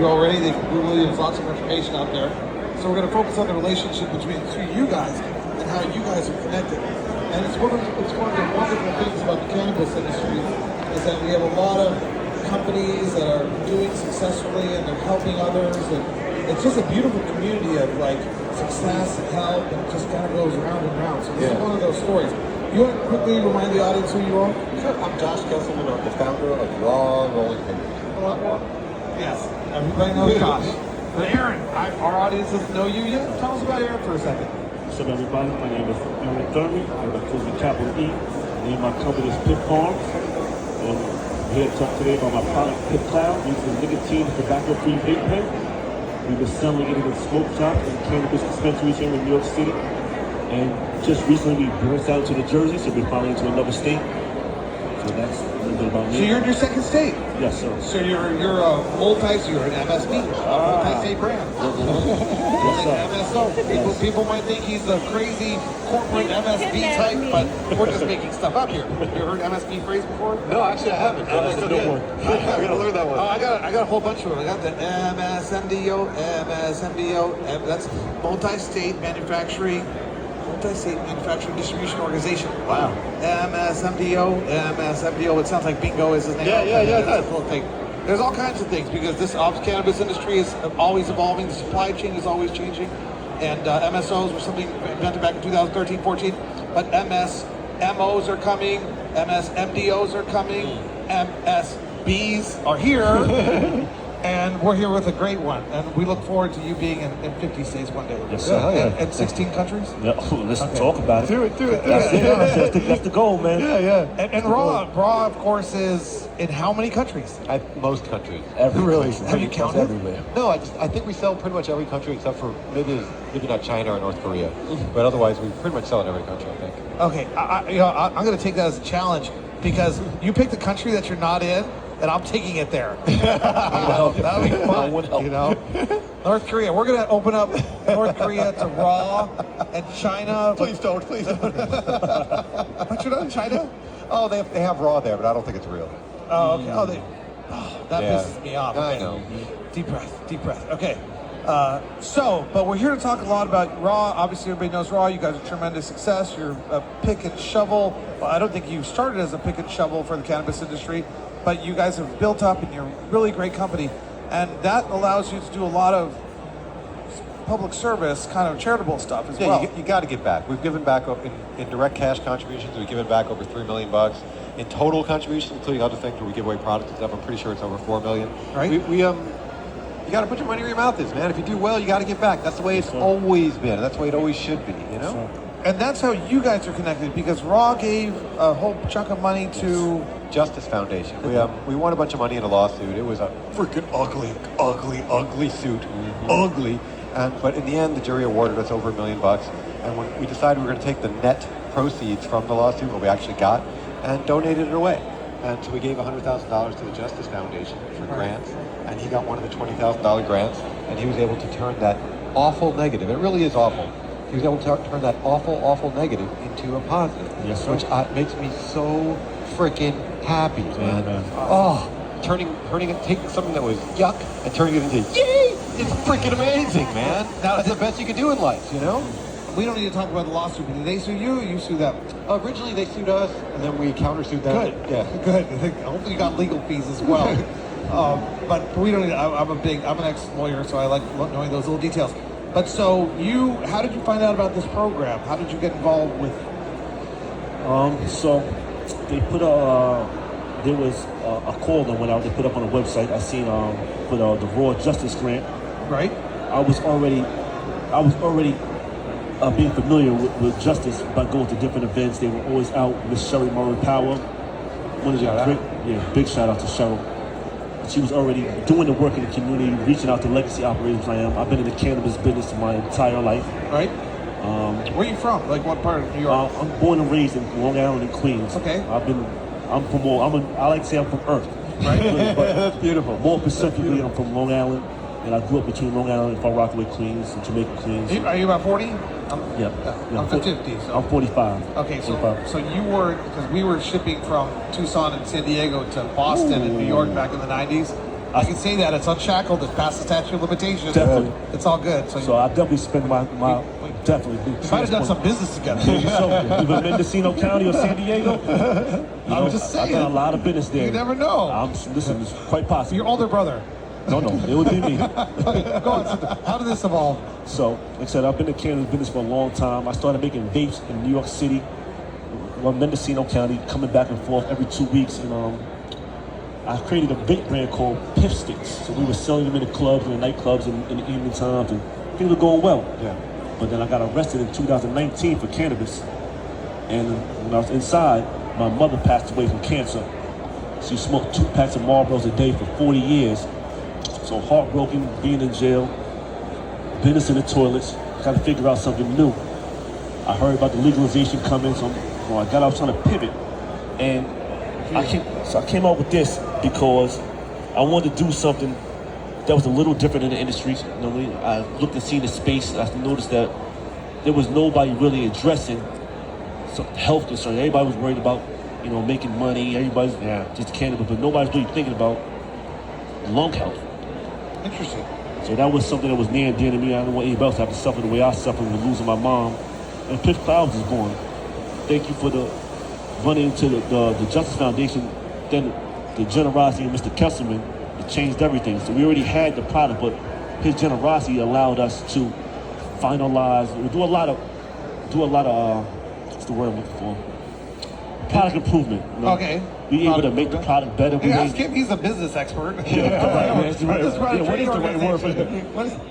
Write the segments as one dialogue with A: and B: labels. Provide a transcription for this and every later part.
A: you already. They can Google you. There's lots of information out there. So we're going to focus on the relationship between you guys and how you guys are connected. And it's one of the wonderful things about the cannabis industry is that we have a lot of companies that are doing successfully and they're helping others. And it's just a beautiful community of like success and help, and it just kind of goes round and round. So this is one of those stories. You want to quickly remind the audience who you are?
B: Sure. I'm Josh Kessleman. I'm the founder of Raw Rolling Papers.
A: Yes, everybody knows Josh. But Aaron, our audience doesn't know you yet. Tell us about Aaron for a second.
C: What's up, everybody? My name is Aaron Thurmond. I'm a closing capital E. The name of my company is PiF Cloudz. And I'm here to talk today about my product, PiF Cloudz, using nicotine tobacco-free vape pen. We've been selling it in smoke shops and cannabis dispensaries here in New York City. And just recently we branched out to New Jersey, so we're finally into another state. So that's a little bit about me.
A: So you're in your second state?
C: Yes, sir.
A: So you're a you're an MSB, multi-state brand. MSO. People might think he's a crazy corporate MSB type, but we're just making stuff up here. You heard MSB phrase before?
B: No, actually I haven't.
C: That's a good one.
B: I gotta learn that one.
A: Oh, I got a whole bunch of them. I got the MSMDO, that's multi-state manufacturing distribution organization.
B: Wow.
A: MSMDO. It sounds like bingo is his name.
B: Yeah.
A: That's a cool thing. There's all kinds of things because this cannabis industry is always evolving. The supply chain is always changing. And MSOs were something invented back in 2013, 14. But MSMOs are coming. MSMDOs are coming. MSBs are here. And we're here with a great one, and we look forward to you being in 50 states one day.
C: Yes, sir.
A: And 16 countries?
C: Yeah, let's talk about it.
B: Do it.
C: That's the goal, man.
B: Yeah.
A: And Raw, of course, is in how many countries?
B: Most countries.
C: Really.
A: Have you counted?
C: Everywhere.
B: No, I think we sell pretty much every country except for maybe not China or North Korea. But otherwise, we pretty much sell in every country, I think.
A: Okay, I'm going to take that as a challenge because you pick the country that you're not in, and I'm taking it there. That'll be fun, North Korea. We're going to open up North Korea to Raw and China.
B: Please don't.
A: But you're not in China?
B: Oh, they have Raw there, but I don't think it's real.
A: Oh, okay. That pisses me off.
B: I
A: Okay.
B: know.
A: Deep breath. Okay. But we're here to talk a lot about Raw. Obviously, everybody knows Raw. You guys are tremendous success. You're a pick and shovel. Well, I don't think you started as a pick and shovel for the cannabis industry, but you guys have built up and you're a really great company. And that allows you to do a lot of public service, kind of charitable stuff as well.
B: You got to give back. We've given back in direct cash contributions. We've given back over $3 million. In total contributions, including other things where we give away products and stuff, I'm pretty sure it's over $4 million.
A: Right.
B: You got to put your money where your mouth is, man. If you do well, you got to give back. That's the way it's always been. And that's the way it always should be, you know?
A: And that's how you guys are connected, because Raw gave a whole chunk of money to
B: Justice Foundation. We won a bunch of money in a lawsuit. It was a freaking ugly suit. Ugly. But in the end, the jury awarded us over $1 million. And when we decided we were going to take the net proceeds from the lawsuit, what we actually got, and donated it away. And so we gave $100,000 to the Justice Foundation for grants. And he got one of the $20,000 grants. And he was able to turn that awful negative. It really is awful. He was able to turn that awful negative into a positive.
C: Yes, sir.
B: Which makes me so freaking happy, man. Taking something that was yuck and turning it into yay! It's freaking amazing, man. Now that's the best you can do in life, you know?
A: We don't need to talk about the lawsuit, but did they sue you or you sue them?
B: Originally they sued us, and then we countersued them.
A: Good.
B: Yeah.
A: Good. Hopefully you got legal fees as well. But we don't need, I'm an ex-lawyer, so I like knowing those little details. But so how did you find out about this program? How did you get involved with it?
C: So they put there was a call that went out. They put up on the website. I seen for the Raw Justice Grant.
A: Right.
C: I was already being familiar with justice by going to different events. They were always out. Miss Sherry Murray Power, one of the big shout out to Cheryl. She was already doing the work in the community, reaching out to legacy operators. I've been in the cannabis business my entire life.
A: Right. Where are you from? Like what part of New York?
C: I'm born and raised in Long Island and Queens.
A: Okay.
C: I like to say I'm from Earth.
A: Right.
C: But
B: That's beautiful.
C: More specifically, I'm from Long Island, and I grew up between Long Island and Far Rockaway, Queens, and Jamaica, Queens.
A: Are you about 40?
C: I'm
A: 50. So.
C: I'm 45.
A: Okay, so
C: 45.
A: so you were, because we were shipping from Tucson and San Diego to Boston and New York back in the 90s. I can say that it's unshackled. It's past the statute of limitations.
C: Definitely.
A: It's all good.
C: So I definitely spend my definitely.
A: We might have done some business together.
C: Either Mendocino County or San Diego.
A: I'm just saying.
C: I've done a lot of business there.
A: You never know.
C: Listen, it's quite possible.
A: Your older brother.
C: No, it would be me.
A: Go on. So how did this evolve?
C: So, like I said, I've been in cannabis business for a long time. I started making vapes in New York City, Mendocino County, coming back and forth every 2 weeks. And I created a vape brand called PiF Sticks. So we were selling them in the clubs and the nightclubs in the evening times, and things were going well.
B: Yeah.
C: But then I got arrested in 2019 for cannabis. And when I was inside, my mother passed away from cancer. She smoked 2 packs of Marlboros a day for 40 years. So heartbroken, being in jail, business in the toilets, got to figure out something new. I heard about the legalization coming, so I got out trying to pivot. And I came out with this because I wanted to do something that was a little different in the industry. You know, I looked and seen the space, I noticed that there was nobody really addressing some health concerns. Everybody was worried about, making money, everybody's just cannabis, but nobody's really thinking about lung health.
A: Interesting.
C: So that was something that was near and dear to me. I don't want anybody else to have to suffer the way I suffered with losing my mom. And PiF Cloudz is born. Thank you for running into the Justice Foundation, then the generosity of Mr. Kessleman. It changed everything. So we already had the product, but his generosity allowed us to finalize. We do a lot of what's the word I'm looking for? Product improvement.
A: Okay.
C: We able to make the product better.
A: Ask him. He's a business expert.
C: What is the right word for that?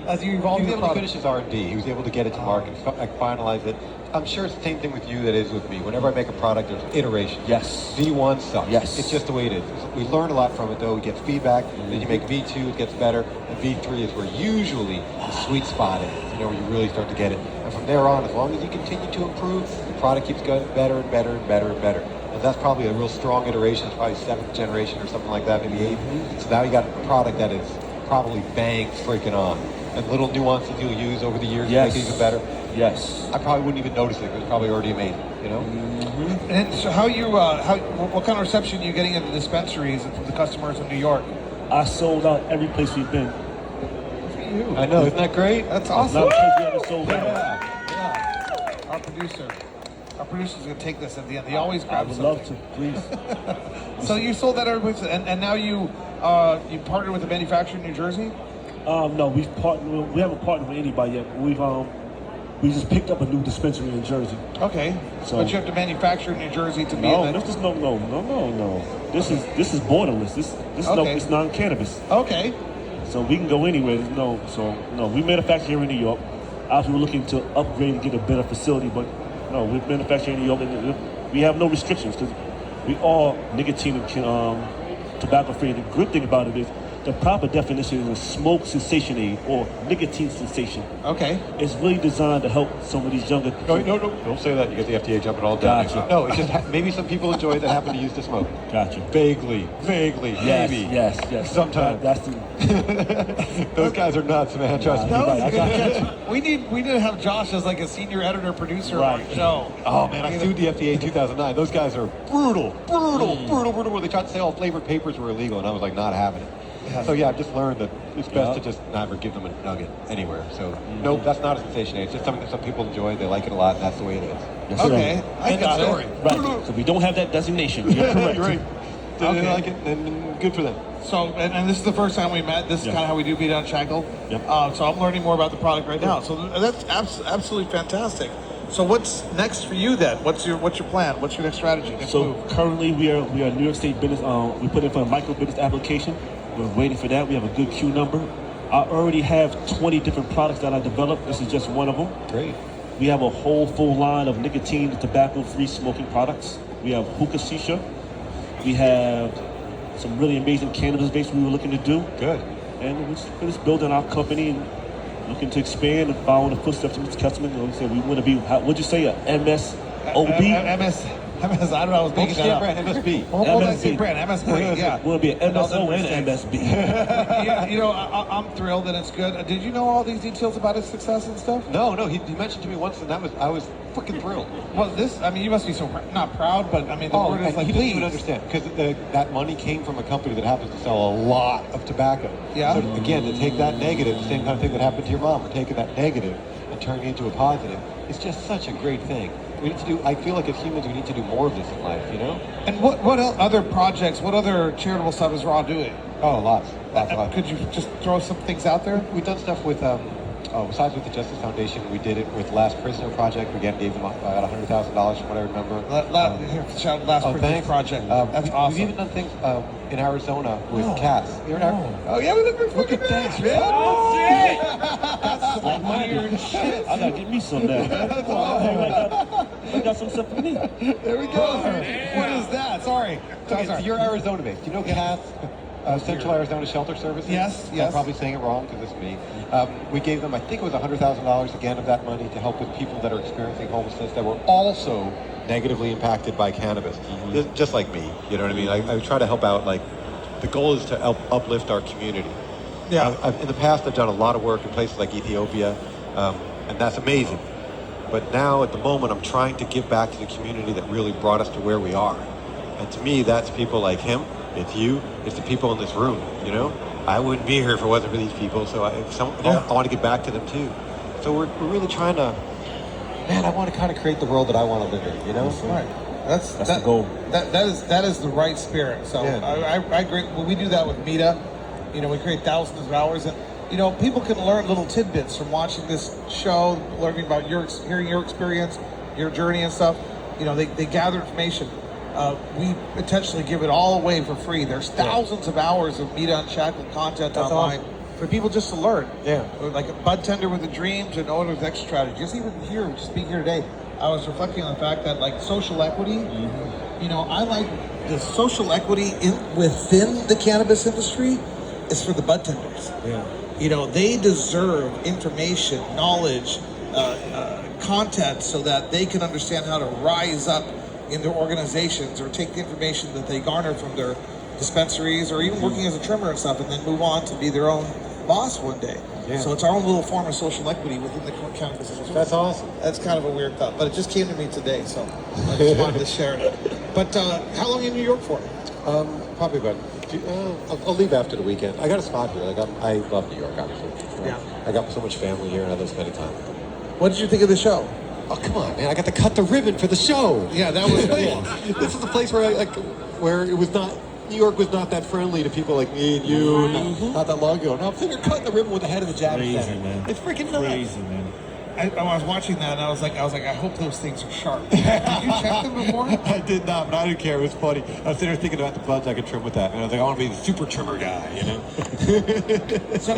A: As you
B: He
A: evolve
B: was
A: your
B: able to
A: product.
B: finish his R&D. He was able to get it to market, finalize it. I'm sure it's the same thing with you that is with me. Whenever I make a product, there's iteration.
C: Yes.
B: V1 sucks.
C: Yes.
B: It's just the way it is. We learn a lot from it, though. We get feedback. Then you make V2, it gets better. And V3 is where usually the sweet spot is, where you really start to get it. And from there on, as long as you continue to improve, the product keeps getting better and better and better and better. And that's probably a real strong iteration. It's probably 7th generation or something like that, maybe 8th. So now you got a product that is probably bang freaking on. And little nuances you'll use over the years to make it even better.
C: Yes.
B: I probably wouldn't even notice it. It was probably already made,
A: And so what kind of reception are you getting at the dispensaries and from the customers in New York?
C: I sold out every place we've been.
B: I know, isn't that great?
A: That's
C: Not
A: awesome.
C: a place we ever sold out.
A: Yeah. Our producer's gonna take this at the end. He always
C: I
A: grabs
C: would
A: something.
C: love to, please.
A: So you sold that every place, and now you partnered with a manufacturer in New Jersey?
C: No, we haven't partnered with anybody yet. We just picked up a new dispensary in Jersey.
A: Okay.
C: So-
A: But you have to manufacture in New Jersey to be
C: No,
A: in the...
C: this is no. This is borderless. This is
A: Okay.
C: it's non-cannabis.
A: Okay.
C: So we can go anywhere. We manufacture here in New York. Obviously, we're looking to upgrade and get a better facility, but no, we manufacture in New York, and we have no restrictions because we are nicotine and tobacco free. The good thing about it is the proper definition is a smoke cessation aid or nicotine cessation.
A: Okay.
C: It's really designed to help some of these younger.
B: No, don't say that. You get the FDA jumping all down.
C: Gotcha.
B: No, it's just maybe some people enjoy it that happen to use to smoke.
C: Gotcha.
B: Vaguely,
C: Yes,
B: maybe.
C: yes.
B: Sometimes.
C: That's the.
B: Those guys are nuts, man. Trust me.
C: No, I got
A: We need to have Josh as like a senior editor producer of
C: Right.
A: our show.
B: Oh man, I sued the FDA in 2009. Those guys are brutal. They tried to say all flavored papers were illegal, and I was like, not having it. So yeah, I've just learned that it's best to just never give them a nugget anywhere. So nope, that's not a sensation aid. It's just something that some people enjoy. They like it a lot. And that's the way it is.
C: Yes,
A: Okay, I got it.
C: Right. So we don't have that designation. You're correct.
B: You're right. They
A: Okay.
B: like it, then good for them.
A: So, and this is the first time we met. This is
C: Yeah.
A: kind of how we do Beat Unshackled.
C: Yep.
A: So I'm learning more about the product right now. So that's absolutely fantastic. So what's next for you then? What's your plan? What's your next strategy? Next
C: So
A: move?
C: currently we are New York State business. We put in for a micro business application. We're waiting for that. We have a good queue number. I already have 20 different products that I developed. This is just one of them.
B: Great.
C: We have a whole full line of nicotine and tobacco-free smoking products. We have hookah shisha. We have some really amazing cannabis vapes we were looking to do.
B: Good.
C: And we're just building our company and looking to expand and follow the footsteps of Mr. Kessleman. Like I said, we want to be, what'd you say, a MSOB?
A: MS, I don't know. I was making that up.
B: brand, MSB.
A: Multi-state brand, MSB. Yeah.
C: We'll be an MSO and MSB.
A: Yeah, you know, I'm thrilled and it's good. Did you know all these details about his success and stuff?
B: No, he mentioned to me once, and I was freaking thrilled.
A: Well, you must be so not proud, but I mean, the word is like,
B: he doesn't
A: please.
B: even understand because that money came from a company that happens to sell a lot of tobacco.
A: Yeah.
B: So again, to take that negative, the same kind of thing that happened to your mom, we're taking that negative and turning it into a positive. It's just such a great thing. We need to do. I feel like as humans, we need to do more of this in life. You know.
A: And what other projects? What other charitable stuff is Raw doing?
B: Oh, lots.
A: Could you just throw some things out there?
B: We've done stuff with, besides with the Justice Foundation, we did it with Last Prisoner Project. We gave them about $100,000 from what I remember.
A: Shout Last Prisoner Project. That's awesome.
B: We've even done things in Arizona with cats. You're in Arizona.
A: Oh yeah, we look at that, man.
C: Oh, shit! That's like weird shit. I gotta get me some now. I got some stuff for me.
A: There we go. What is that? Sorry.
B: Okay, so you're Arizona based. Do you know CATS? Central Arizona Shelter Services?
A: Yes.
B: I'm probably saying it wrong because it's me. We gave them, I think it was $100,000 again of that money to help with people that are experiencing homelessness that were also negatively impacted by cannabis. Just like me, you know what I mean? I try to help out, like, the goal is to uplift our community.
A: Yeah.
B: In the past, I've done a lot of work in places like Ethiopia, and that's amazing. But now, at the moment, I'm trying to give back to the community that really brought us to where we are. And to me, that's people like him, it's you, it's the people in this room, you know? I wouldn't be here if it wasn't for these people, so I want to get back to them too. So we're really trying to, man, I want to kind of create the world that I want to live in, you know?
A: Right. That's
C: the goal.
A: That is the right spirit. So
B: Yeah.
A: I agree. Well, we do that with Mita. You know, we create thousands of hours, and you know, people can learn little tidbits from watching this show, learning about hearing your experience, your journey and stuff. You know, they gather information. We intentionally give it all away for free. There's thousands of hours of Mita Unshackled content
B: That's
A: online
B: awesome.
A: for people just to learn.
B: Yeah.
A: Like a bud tender with a dream to an owner with extra strategy. Just even here, just being here today, I was reflecting on the fact that like social equity, you know, I like the social equity within the cannabis industry is for the bud tenders.
B: Yeah.
A: You know, they deserve information, knowledge, content so that they can understand how to rise up in their organizations or take the information that they garner from their dispensaries or even working as a trimmer and stuff and then move on to be their own boss one day.
B: Yeah.
A: So it's our own little form of social equity within the cannabis industry.
B: That's awesome.
A: That's kind of a weird thought, but it just came to me today, so I just wanted to share it. But how long in New York for?
B: Probably about, I'll leave after the weekend. I got a spot here. Like I love New York, obviously.
A: Yeah.
B: I got so much family here and I love spending time with them.
A: What did you think of the show?
B: Oh, come on, man. I got to cut the ribbon for the show.
A: Yeah, that was cool.
B: This is a place where where it was not, New York was not that friendly to people like me and you not that long ago. Now I'm sitting here cutting the ribbon with the head of the jab.
C: Crazy, man.
B: It's freaking nuts.
C: Crazy, man.
A: I was watching that and I was like, I hope those things are sharp. Did you check them before?
B: I did not, but I didn't care. It was funny. I was sitting there thinking about the buds I could trim with that. And I was like, I want to be the super trimmer guy, you know?
A: So,